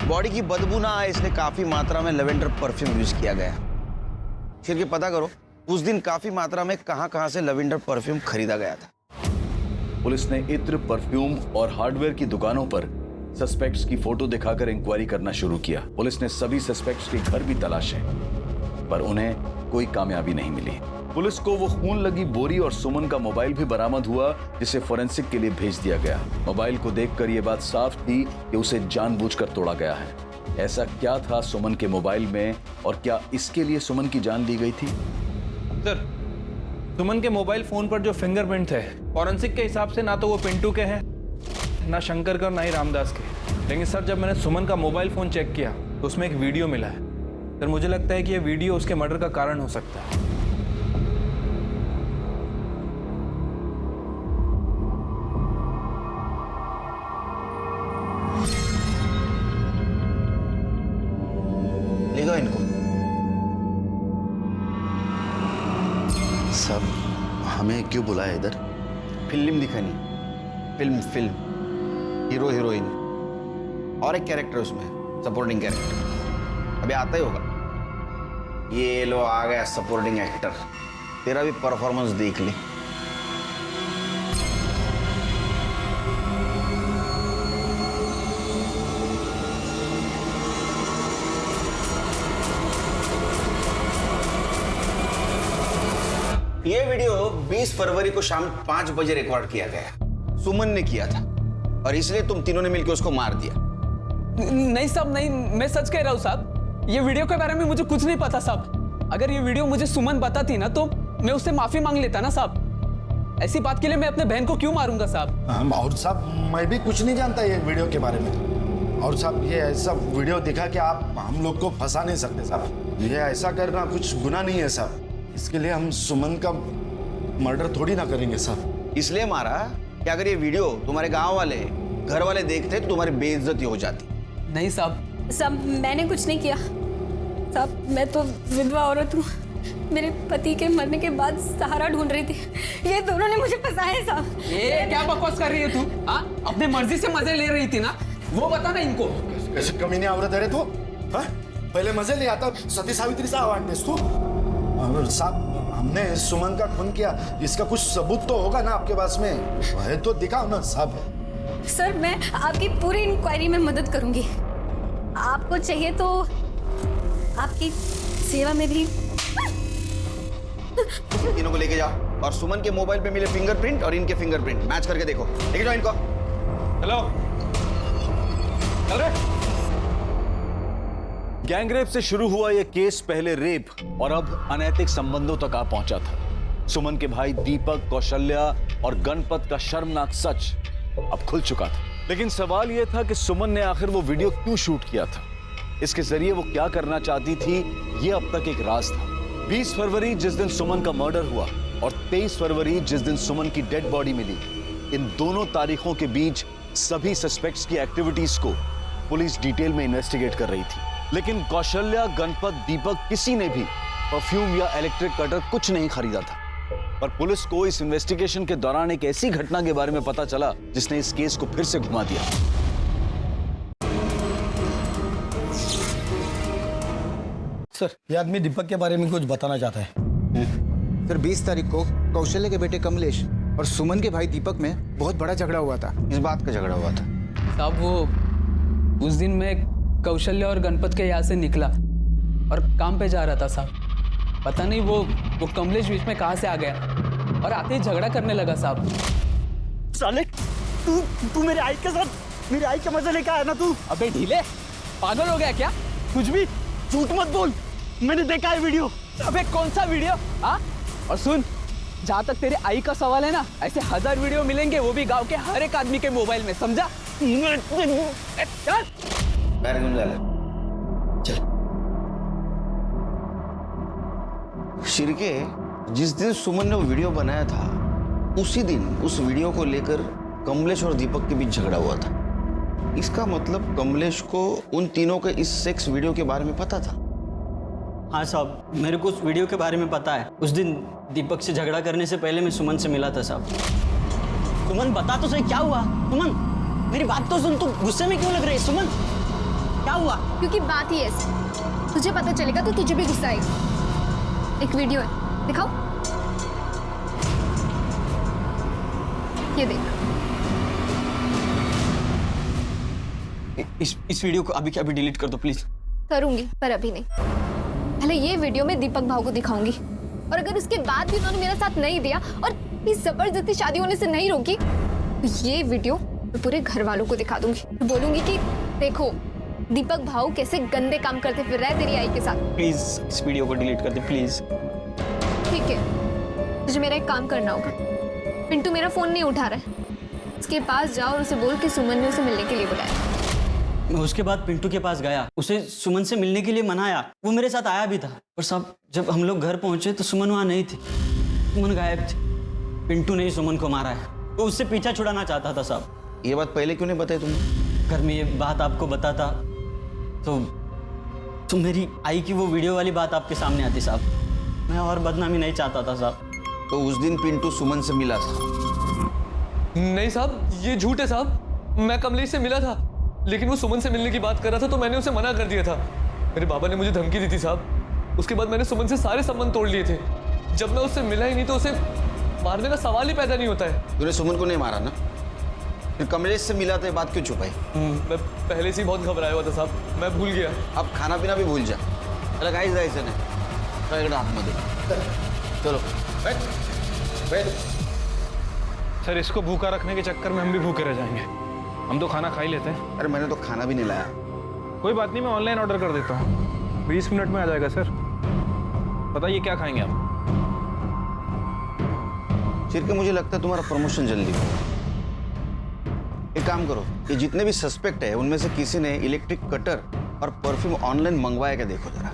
बॉडी की बदबू ना आए इसलिए काफी मात्रा में लेवेंडर परफ्यूम यूज किया गया। फिर के पता करो उस दिन काफी मात्रा में कहां से लेवेंडर परफ्यूम खरीदा गया था। पुलिस ने इत्र, परफ्यूम और हार्डवेयर की दुकानों पर सस्पेक्ट्स की फोटो दिखाकर इंक्वायरी करना शुरू किया। पुलिस ने सभी सस्पेक्ट्स के घर भी तलाशे, पर उन्हें कोई कामयाबी नहीं मिली। पुलिस को वो खून लगी बोरी और सुमन का मोबाइल भी बरामद हुआ, जिसे फोरेंसिक के लिए भेज दिया गया। मोबाइल को देखकर ये बात साफ थी कि उसे जानबूझकर तोड़ा गया है। ऐसा क्या था सुमन के मोबाइल में और क्या इसके लिए सुमन की जान ली गई थी? सर सुमन के मोबाइल फोन पर जो फिंगरप्रिंट थे, फॉरेंसिक के हिसाब से ना तो वो पिंटू के हैं, ना शंकर के और ना ही रामदास के। लेकिन सर जब मैंने सुमन का मोबाइल फोन चेक किया तो उसमें एक वीडियो मिला है। सर मुझे लगता है कि यह वीडियो उसके मर्डर का कारण हो सकता है। साहब, हमें क्यों बुलाया इधर? फिल्म दिखानी, फिल्म हीरो हीरोइन और एक कैरेक्टर उसमें, सपोर्टिंग कैरेक्टर। अभी आता ही होगा। ये लो आ गया सपोर्टिंग एक्टर, तेरा भी परफॉर्मेंस देख ले। ये वीडियो 20 फरवरी को शाम 5 बजे रिकॉर्ड किया गया। सुमन ने किया था और इसलिए तुम तीनों ने मिलकर उसको मार दिया। नहीं साहब, नहीं, मैं सच कह रहा हूँ साहब। ये वीडियो के बारे में मुझे कुछ नहीं पता साहब। अगर ये वीडियो मुझे सुमन बताती ना तो मैं उससे माफी मांग लेता ना साहब। ऐसी बात के लिए मैं अपने बहन को क्यों मारूंगा साहब? और साहब मैं भी कुछ नहीं जानता ये वीडियो के बारे में। और साहब ये ऐसा वीडियो दिखा कि आप हम लोग को फंसा नहीं सकते साहब। ये ऐसा करना कुछ गुनाह नहीं है साहब। इसके लिए हम सुमन का मर्डर थोड़ी ना करेंगे साहब। इसलिए मारा कि अगर ये वीडियो तुम्हारे गांव वाले, घर वाले देखते तो तुम्हारी बेइज्जती हो जाती। नहीं साहब। साहब मैंने कुछ नहीं किया साहब। मैं तो विधवा औरत हूँ। मेरे पति के मरने के बाद सहारा ढूंढ रही थी। ये दोनों ने मुझे फंसाया है साहब। ये क्या बकवास कर रही है तू? हाँ, अपने मर्जी से मजे ले रही थी ना, वो बता ना इनको। कैसे कमीने औरत है रे तू? हाँ? पहले मजे ले आता, सती सावित्री सा आवाज तू। और साहब हमने सुमन का खून किया, इसका कुछ सबूत तो होगा ना आपके पास में? है तो दिखाओ ना साहब। सर मैं आपकी पूरी इंक्वायरी में मदद करूंगी। आपको चाहिए तो आपकी सेवा में भी। तीनों को लेके जाओ और सुमन के मोबाइल पे मिले फिंगरप्रिंट और इनके फिंगरप्रिंट मैच करके देखो। लेके जाओ इनको। हेलो, चल रहे। गैंगरेप से शुरू हुआ यह केस पहले रेप और अब अनैतिक संबंधों तक आ पहुंचा था। सुमन के भाई दीपक, कौशल्या और गणपत का शर्मनाक सच अब खुल चुका था। लेकिन सवाल यह था कि सुमन ने आखिर वो वीडियो क्यों शूट किया था, इसके जरिए वो क्या करना चाहती थी, ये अब तक एक राज था। 20 फरवरी जिस दिन सुमन का मर्डर हुआ और 23 फरवरी जिस दिन सुमन की डेड बॉडी मिली, इन दोनों तारीखों के बीच सभी सस्पेक्ट्स की एक्टिविटीज को पुलिस डिटेल में इन्वेस्टिगेट कर रही थी। लेकिन कौशल्या, गणपत, दीपक किसी ने भी परफ्यूम या इलेक्ट्रिक कटर कुछ नहीं खरीदा था। पर पुलिस को इस इन्वेस्टिगेशन के दौरान एक ऐसी घटना के बारे में पता चला जिसने इस केस को फिर से घुमा दिया। सर, ये आदमी दीपक के बारे में कुछ बताना चाहता है। सर 20 तारीख को कौशल्या के बेटे कमलेश और सुमन के भाई दीपक में बहुत बड़ा झगड़ा हुआ था। इस बात का झगड़ा हुआ था साहब, वो उस दिन मैं कौशल्या और गणपत के यहाँ से निकला और काम पे जा रहा था साहब। पता नहीं वो कमलेश बीच में कहाँ से आ गया और आते ही झगड़ा करने लगा साहब। साले तू मेरे आई के साथ मेरे आई का मजा लेकर आया ना तू? अबे ढीले, पागल हो गया क्या? कुछ भी झूठ मत बोल, मैंने देखा है वीडियो। अबे कौन सा वीडियो? हाँ, और सुन, जहाँ तक तेरे आई का सवाल है ना, ऐसे 1000 वीडियो मिलेंगे, वो भी गांव के हर एक आदमी के मोबाइल में, समझा? चल। शिरके, जिस दिन सुमन ने वो वीडियो बनाया था उसी दिन उस वीडियो को लेकर कमलेश और दीपक के बीच झगड़ा हुआ था। इसका मतलब कमलेश को उन तीनों के इस सेक्स वीडियो के बारे में पता था। हाँ साहब, मेरे को उस वीडियो के बारे में पता है। उस दिन दीपक से झगड़ा करने से पहले मैं सुमन से मिला था साहब। सुमन बता तो सही, क्या हुआ? सुमन मेरी बात तो सुन, तू गुस्से में क्यों लग रही है? सुमन क्या हुआ? क्योंकि बात ही ऐसी, तुझे पता चलेगा तो तुझे भी गुस्सा आएगा। एक वीडियो है, दिखाओ। ये देख। इस वीडियो को अभी के अभी डिलीट कर दो प्लीज। करूंगी, पर अभी नहीं। पहले ये वीडियो मैं दीपक भाव को दिखाऊंगी और अगर उसके बाद भी उन्होंने मेरा साथ नहीं दिया और इस जबरदस्ती शादी होने से नहीं रोकी तो ये वीडियो मैं पूरे घर वालों को दिखा दूंगी। बोलूंगी कि देखो दीपक भाव कैसे गंदे काम करते फिर रहे तेरी आई के साथ। प्लीज इस वीडियो को डिलीट कर दे प्लीज। ठीक है, तुझे मेरा एक काम करना होगा। पिंटू मेरा फोन नहीं उठा रहा है, उसके पास जाओ और उसे बोल कि सुमन ने उसे मिलने के लिए बुलाया। मैं उसके बाद पिंटू के पास गया, उसे सुमन से मिलने के लिए मनाया, वो मेरे साथ आया भी था। पर साहब जब हम लोग घर पहुंचे तो सुमन वहां नहीं थी, सुमन गायब थी। पिंटू ने ही सुमन को मारा है, वो उससे पीछा छुड़ाना चाहता था साहब। ये बात पहले क्यों नहीं बताई तुमने? अगर मैं ये बात आपको बताता तो मेरी आई की वो वीडियो वाली बात आपके सामने आती साहब। मैं और बदनामी नहीं चाहता था साहब। तो उस दिन पिंटू सुमन से मिला था? नहीं साहब, ये झूठ है साहब। मैं कमलेश से मिला था, लेकिन वो सुमन से मिलने की बात कर रहा था तो मैंने उसे मना कर दिया था। मेरे बाबा ने मुझे धमकी दी थी साहब। उसके बाद मैंने सुमन से सारे संबंध तोड़ लिए थे। जब मैं उससे मिला ही नहीं तो उसे मारने का सवाल ही पैदा नहीं होता है। तूने सुमन को नहीं मारा ना? फिर कमलेश से मिला तो ये बात क्यों छुपाई? मैं पहले से ही बहुत घबराया हुआ था साहब, मैं भूल गया। अब खाना पीना भी भूल जा। अरे काहीच जायचं नाही, इकडे आतमध्ये चलो बैठ। सर, इसको भूखा रखने के चक्कर में हम भी भूखे रह जाएंगे। हम तो खाना खा ही लेते हैं। अरे मैंने तो खाना भी नहीं लाया। कोई बात नहीं, मैं ऑनलाइन ऑर्डर कर देता हूँ, 20 मिनट में आ जाएगा सर। बताइए क्या खाएंगे आप? चिरके मुझे लगता है तुम्हारा प्रमोशन जल्दी हो। एक काम करो, ये जितने भी सस्पेक्ट है उनमें से किसी ने इलेक्ट्रिक कटर और परफ्यूम ऑनलाइन मंगवाया क्या देखो जरा।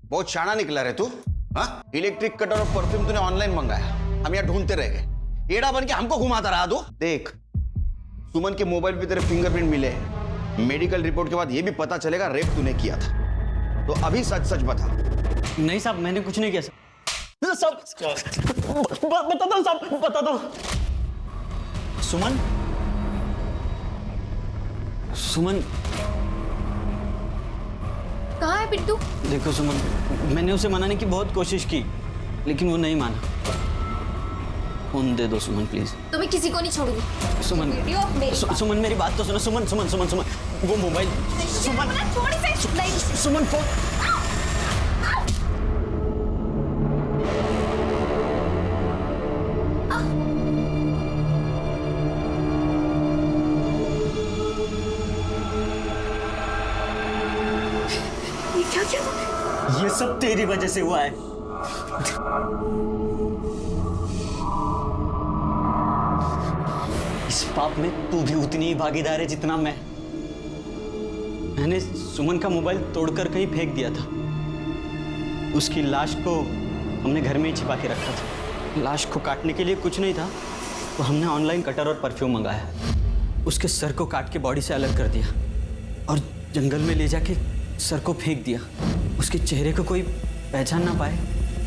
बहुत शाना निकला रे तू। हाँ, इलेक्ट्रिक कटर और परफ्यूम तूने ऑनलाइन मंगाया, हम यहाँ ढूंढते रह गए। एड़ा बन के हमको घुमाता रहा तू। देख, सुमन के मोबाइल पे तेरे फिंगरप्रिंट मिले हैं। मेडिकल रिपोर्ट के बाद ये भी पता चलेगा रेप तूने किया था। तो अभी सच सच बता। नहीं साहब, मैंने कुछ नहीं किया साहब। बताता हूँ साहब, बताता हूँ। सुमन कहाँ है पिंटू? देखो सुमन, मैंने उसे मनाने की बहुत कोशिश की, लेकिन वो नहीं माना। फोन दे दो सुमन प्लीज। तो मैं किसी को नहीं छोड़ूंगी। सुमन, सुमन मेरी बात तो सुनो। सुमन सुमन सुमन सुमन, वो मोबाइल। सुमन फोन। ये सब तेरी वजह से हुआ है। इस पाप में तू भी उतनी ही भागीदार है जितना मैं। मैंने सुमन का मोबाइल तोड़कर कहीं फेंक दिया था। उसकी लाश को हमने घर में ही छिपा के रखा था। लाश को काटने के लिए कुछ नहीं था, तो हमने ऑनलाइन कटर और परफ्यूम मंगाया। उसके सर को काट के बॉडी से अलग कर दिया और जंगल में ले जाके सर को फेंक दिया। उसके चेहरे को कोई पहचान ना पाए,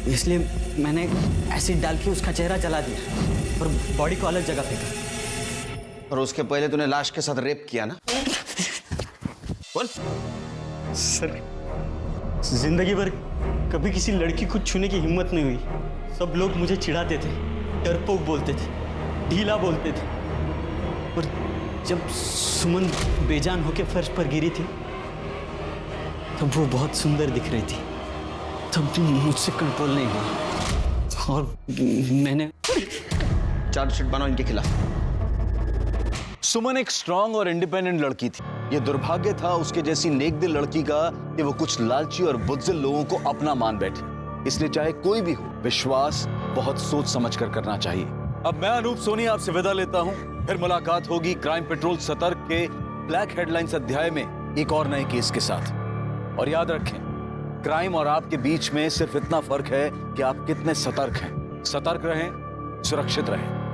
इसलिए मैंने एसिड डाल के उसका चेहरा जला दिया और बॉडी को अलग जगह फेंका। और उसके पहले तूने लाश के साथ रेप किया ना? बोल। सर, जिंदगी भर कभी किसी लड़की को छूने की हिम्मत नहीं हुई। सब लोग मुझे चिढ़ाते थे, डरपोक बोलते थे, ढीला बोलते थे। और जब सुमन बेजान होके फर्श पर गिरी थी तब वो बहुत सुंदर दिख रही थी। तब भी मुझसे कंट्रोल नहीं हुआ और मैंने चार्जशीट बनाओ इनके खिलाफ। सुमन एक स्ट्रांग और इंडिपेंडेंट लड़की थी। ये दुर्भाग्य था उसके जैसी नेकदिल लड़की का कि वो कुछ लालची और बुज़दिल लोगों को अपना मान बैठे। इसलिए चाहे कोई भी हो, विश्वास बहुत सोच समझ कर करना चाहिए। अब मैं अनूप सोनी आपसे विदा लेता हूं। फिर मुलाकात होगी क्राइम पेट्रोल सतर्क के ब्लैक हेडलाइंस अध्याय में एक और नए केस के साथ। और याद रखें, क्राइम और आपके बीच में सिर्फ इतना फर्क है कि आप कितने सतर्क हैं। सतर्क रहें, सुरक्षित रहें।